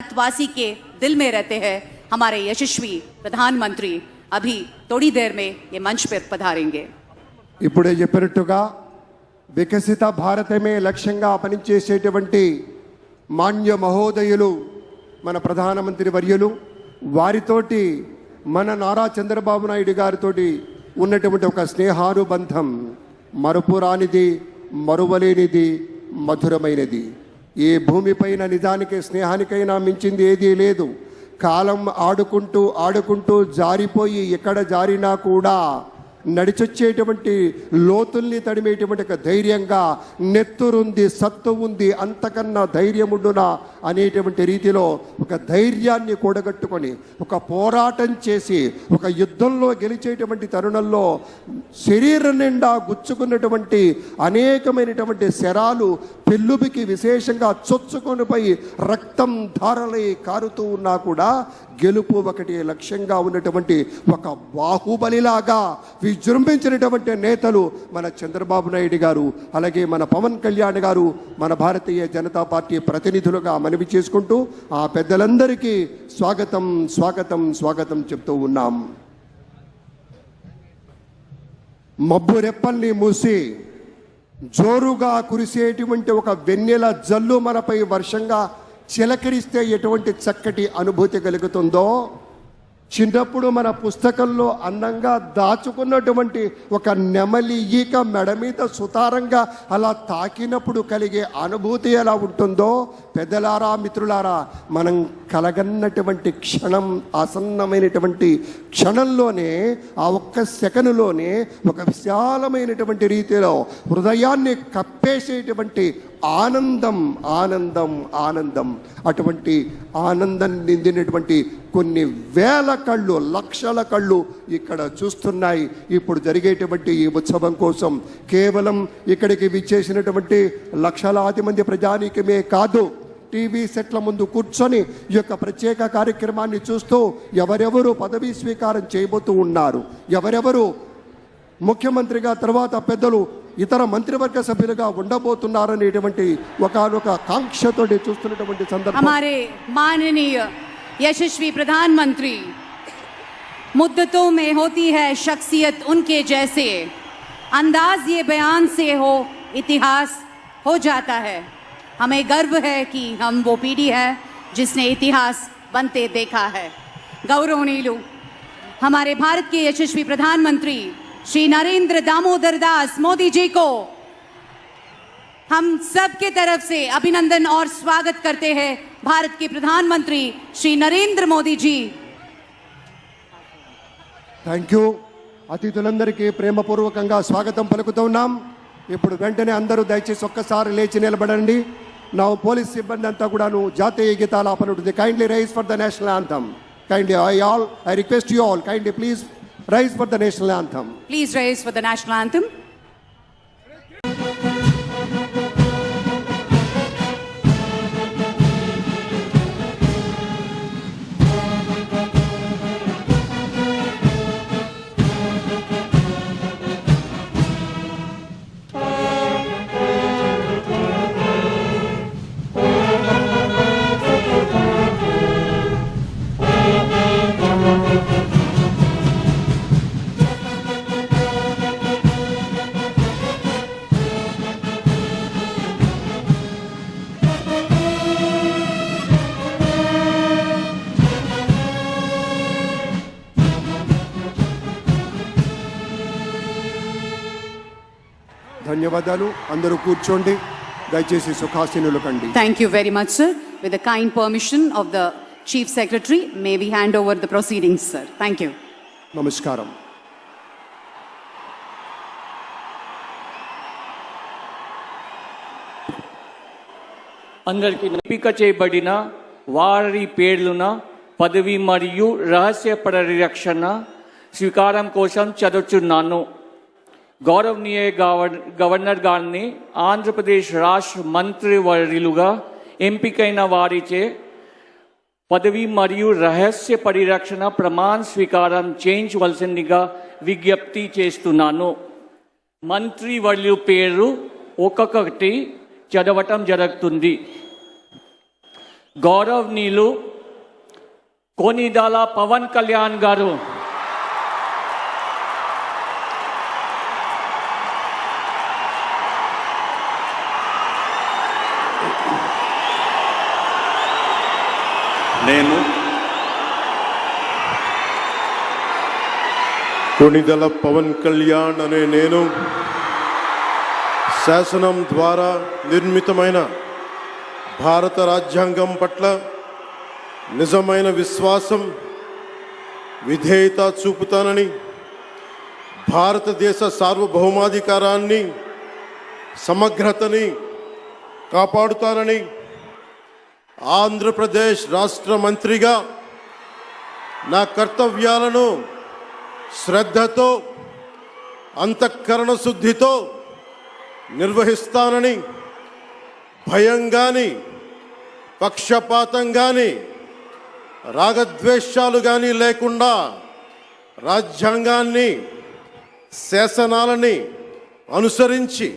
भारतवासी के दिल में रहते हैं हमारे यशस्वी प्रधानमंत्री अभी थोड़ी देर में ये मंच पर पधारेंगे। ఇప్పుడే చెప్పినట్టుగా వికసిత భారతమే లక్ష్యంగా పనిచేసేటువంటి మాన్య మహోదయులు మన ప్రధానమంత్రి వర్యులు వారితోటి మన నారా చంద్రబాబు నాయుడు గారితోటి ఉన్నటువంటి ఒక స్నేహానుబంధం మరుపురానిది మరువలేనిది మధురమైనది. ఏ భూమిపైన నిజానికి స్నేహానికైనా మించింది ఏదీ లేదు. కాలం ఆడుకుంటూ ఆడుకుంటూ జారిపోయి ఎక్కడ జారినా కూడా నడిచొచ్చేటువంటి లోతుల్ని తడిమేటువంటి ఒక ధైర్యంగా నెత్తురుంది సత్తు ఉంది అంతకన్నా ధైర్యముండునా అనేటువంటి రీతిలో ఒక ధైర్యాన్ని కూడగట్టుకొని ఒక పోరాటం చేసి ఒక యుద్ధంలో గెలిచేటువంటి తరుణంలో శరీరం నిండా గుచ్చుకున్నటువంటి అనేకమైనటువంటి శరాలు పెళ్ళుబికి విశేషంగా చొచ్చుకొని పోయి రక్తం ధారలై కారుతూ ఉన్నా కూడా గెలుపు ఒకటి లక్ష్యంగా ఉన్నటువంటి ఒక బాహుబలిలాగా విజృంభించినటువంటి నేతలు మన చంద్రబాబు నాయుడు గారు, అలాగే మన పవన్ కళ్యాణ్ గారు, మన భారతీయ జనతా పార్టీ ప్రతినిధులుగా మనవి చేసుకుంటూ ఆ పెద్దలందరికీ స్వాగతం స్వాగతం స్వాగతం చెప్తూ ఉన్నాం. మబ్బు రెప్పల్ని మూసి జోరుగా కురిసేటువంటి ఒక వెన్నెల జల్లు మనపై వర్షంగా చిలకరిస్తే ఎటువంటి చక్కటి అనుభూతి కలుగుతుందో, చిన్నప్పుడు మన పుస్తకంలో అందంగా దాచుకున్నటువంటి ఒక నెమలి ఈక మెడ మీద సుతారంగా అలా తాకినప్పుడు కలిగే అనుభూతి ఎలా ఉంటుందో, పెద్దలారా మిత్రులారా, మనం కలగన్నటువంటి క్షణం ఆసన్నమైనటువంటి క్షణంలోనే ఆ ఒక్క సెకనులోనే ఒక విశాలమైనటువంటి రీతిలో హృదయాన్ని కప్పేసేటువంటి ఆనందం ఆనందం ఆనందం అటువంటి ఆనందం నిందినటువంటి కొన్ని వేల కళ్ళు లక్షల కళ్ళు ఇక్కడ చూస్తున్నాయి. ఇప్పుడు జరిగేటువంటి ఈ ఉత్సవం కోసం కేవలం ఇక్కడికి విచ్చేసినటువంటి లక్షలాది మంది ప్రజానీకమే కాదు, టీవీ సెట్ల ముందు కూర్చొని ఈ యొక్క ప్రత్యేక కార్యక్రమాన్ని చూస్తూ ఎవరెవరు పదవీ స్వీకారం చేయబోతూ ఉన్నారు, ఎవరెవరు ముఖ్యమంత్రిగా తర్వాత పెద్దలు ఇతర మంత్రివర్గ సభ్యులుగా ఉండబోతున్నారనేటువంటి ఒకనొక కాంక్షతో చూస్తున్నటువంటి సందర్భం. हमारे माननीय यशस्वी प्रधानमंत्री, मुद्दतों में होती है शख्सियत उनके जैसे, अंदाज ये बयान से हो इतिहास हो जाता है। हमें गर्व है कि हम वो पीढ़ी है जिसने इतिहास बनते देखा है। गौरवनीय हमारे भारत के यशस्वी प्रधानमंत्री श्री नरेंद्र दामोदर दास मोदी जी को हम सब के तरफ से अभिनंदन और स्वागत करते हैं। भारत के प्रधानमंत्री श्री नरेंद्र मोदी जी। Thank you. అతిథులందరికీ ప్రేమపూర్వకంగా స్వాగతం పలుకుతూ ఉన్నాం. ఇప్పుడు వెంటనే అందరూ దయచేసి ఒక్కసారి లేచి నిలబడండి. నా పోలీస్ సిబ్బంది అంతా కూడాను జాతీయ గీతాలాపన ఉంటుంది. Kindly rise for the national anthem. Kindly I request you all, kindly please rise for the national anthem. Please rise for the national anthem. ధన్యవాదాలు. అందరూ కూర్చోండి దయచేసి సుఖాసీనులు కండి. Thank you very much, sir. With the kind permission of the Chief Secretary, may we hand over the proceedings, sir. Thank you. నమస్కారం. అందరికీ ఎంపిక చేయబడిన వారి పేర్లున పదవి మరియు రహస్య పరిరక్షణ స్వీకారం కోసం చదువుతున్నాను. గౌరవనీయ గవర్నర్ గారిని ఆంధ్రప్రదేశ్ రాష్ట్ర మంత్రివర్యులుగా ఎంపికైన వారిచే పదవి మరియు రహస్య పరిరక్షణ ప్రమాణ స్వీకారం చేయించవలసిందిగా విజ్ఞప్తి చేస్తున్నాను. మంత్రివర్యుల పేరు ఒక్కొక్కటి చదవటం జరుగుతుంది. గౌరవనీయులు కొనిదాల పవన్ కళ్యాణ్ గారు, నేను కొణిదెల పవన్ కళ్యాణ్ అనే నేను శాసనం ద్వారా నిర్మితమైన భారత రాజ్యాంగం పట్ల నిజమైన విశ్వాసం, విధేయత చూపుతానని, భారతదేశ సార్వభౌమాధికారాన్ని, సమగ్రతని కాపాడుతానని, ఆంధ్రప్రదేశ్ రాష్ట్ర మంత్రిగా నా కర్తవ్యాలను శ్రద్ధతో, అంతఃకరణ శుద్ధితో నిర్వహిస్తానని, భయం కానీ, పక్షపాతం కానీ, రాగద్వేషాలు కానీ లేకుండా రాజ్యాంగాన్ని, శాసనాలని అనుసరించి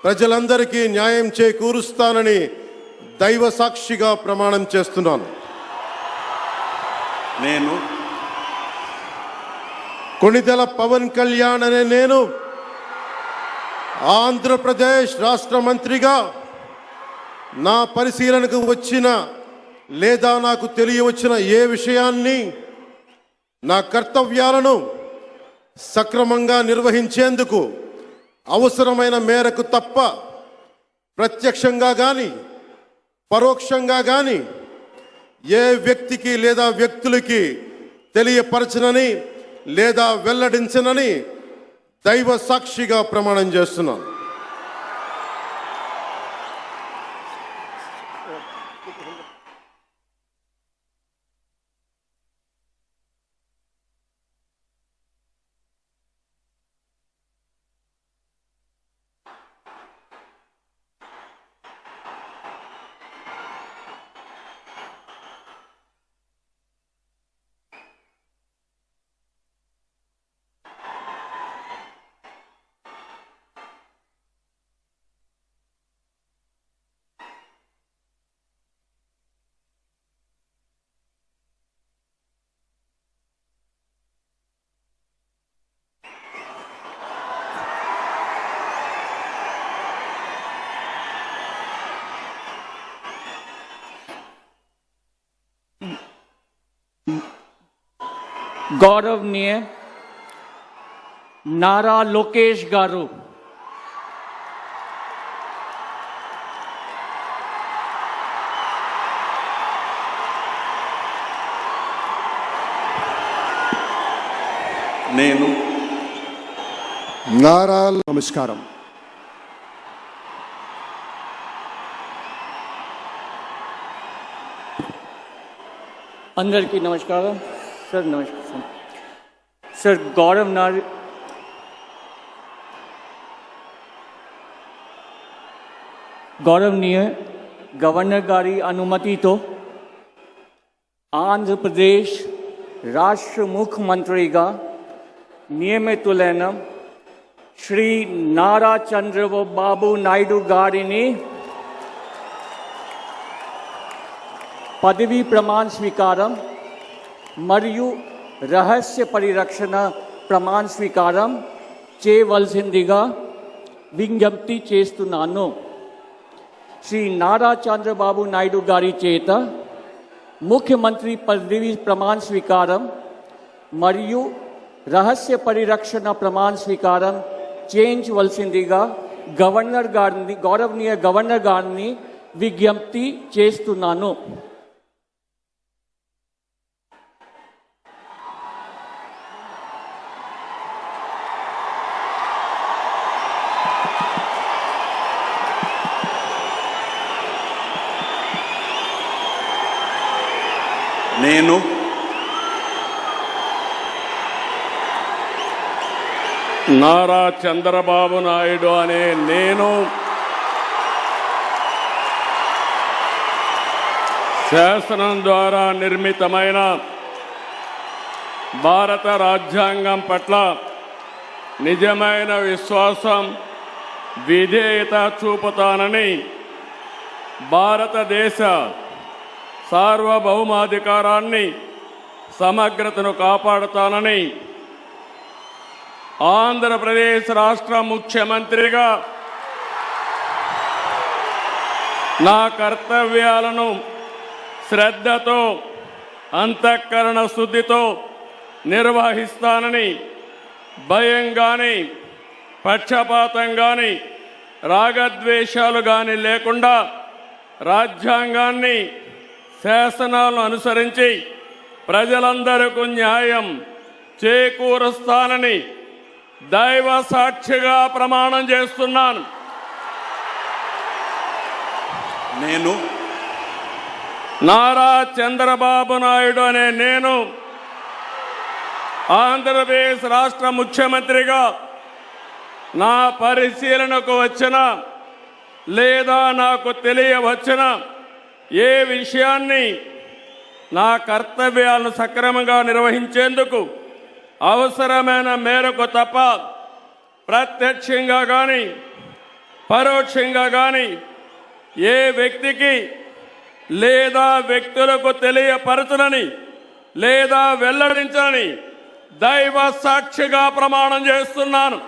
ప్రజలందరికీ న్యాయం చేకూరుస్తానని దైవ సాక్షిగా ప్రమాణం చేస్తున్నాను. నేను కొణిదెల పవన్ కళ్యాణ్ అనే నేను ఆంధ్రప్రదేశ్ రాష్ట్ర మంత్రిగా నా పరిశీలనకు వచ్చిన లేదా నాకు తెలియవచ్చిన ఏ విషయాన్ని, నా కర్తవ్యాలను సక్రమంగా నిర్వహించేందుకు అవసరమైన మేరకు తప్ప ప్రత్యక్షంగా కానీ పరోక్షంగా కానీ ఏ వ్యక్తికి లేదా వ్యక్తులకి తెలియపరచనని లేదా వెల్లడించనని దైవ సాక్షిగా ప్రమాణం చేస్తున్నాను. గౌరవనీయ నారా లోకేష్ గారు, నేను నారా నమస్కారం. అందరికీ నమస్కారం. సార్ నమస్కారం. సార్ గౌరవనీయ గవర్నర్ గారి అనుమతితో ఆంధ్రప్రదేశ్ రాష్ట్ర ముఖ్యమంత్రిగా నియమితులైన శ్రీ నారా చంద్రబాబు నాయుడు గారిని పదవీ ప్రమాణ స్వీకారం మరియు రహస్య పరిరక్షణ ప్రమాణ స్వీకారం చేయవలసిందిగా విజ్ఞప్తి చేస్తున్నాను. శ్రీ నారా చంద్రబాబు నాయుడు గారి చేత ముఖ్యమంత్రి పదవీ ప్రమాణ స్వీకారం మరియు రహస్య పరిరక్షణ ప్రమాణ స్వీకారం చేయించవలసిందిగా గౌరవనీయ గవర్నర్ గారిని విజ్ఞప్తి చేస్తున్నాను. నేను నారా చంద్రబాబు నాయుడు అనే నేను శాసనం ద్వారా నిర్మితమైన భారత రాజ్యాంగం పట్ల నిజమైన విశ్వాసం, విధేయత చూపుతానని భారతదేశ సార్వభౌమాధికారాన్ని సమగ్రతను కాపాడుతానని ఆంధ్రప్రదేశ్ రాష్ట్ర ముఖ్యమంత్రిగా నా కర్తవ్యాలను శ్రద్ధతో అంతఃకరణ శుద్ధితో నిర్వహిస్తానని భయం కానీ పక్షపాతం కానీ రాగద్వేషాలు కానీ లేకుండా రాజ్యాంగాన్ని శాసనాలను అనుసరించి ప్రజలందరికీ న్యాయం చేకూరుస్తానని దైవ సాక్షిగా ప్రమాణం చేస్తున్నాను. నేను నారా చంద్రబాబు నాయుడు అనే నేను ఆంధ్రప్రదేశ్ రాష్ట్ర ముఖ్యమంత్రిగా నా పరిశీలనకు వచ్చిన లేదా నాకు తెలియవచ్చిన ఏ విషయాన్ని నా కర్తవ్యాలను సక్రమంగా నిర్వహించేందుకు అవసరమైన మేరకు తప్ప ప్రత్యక్షంగా కానీ పరోక్షంగా కానీ ఏ వ్యక్తికి లేదా వ్యక్తులకు తెలియపరచనని లేదా వెల్లడించని దైవ సాక్షిగా ప్రమాణం చేస్తున్నాను.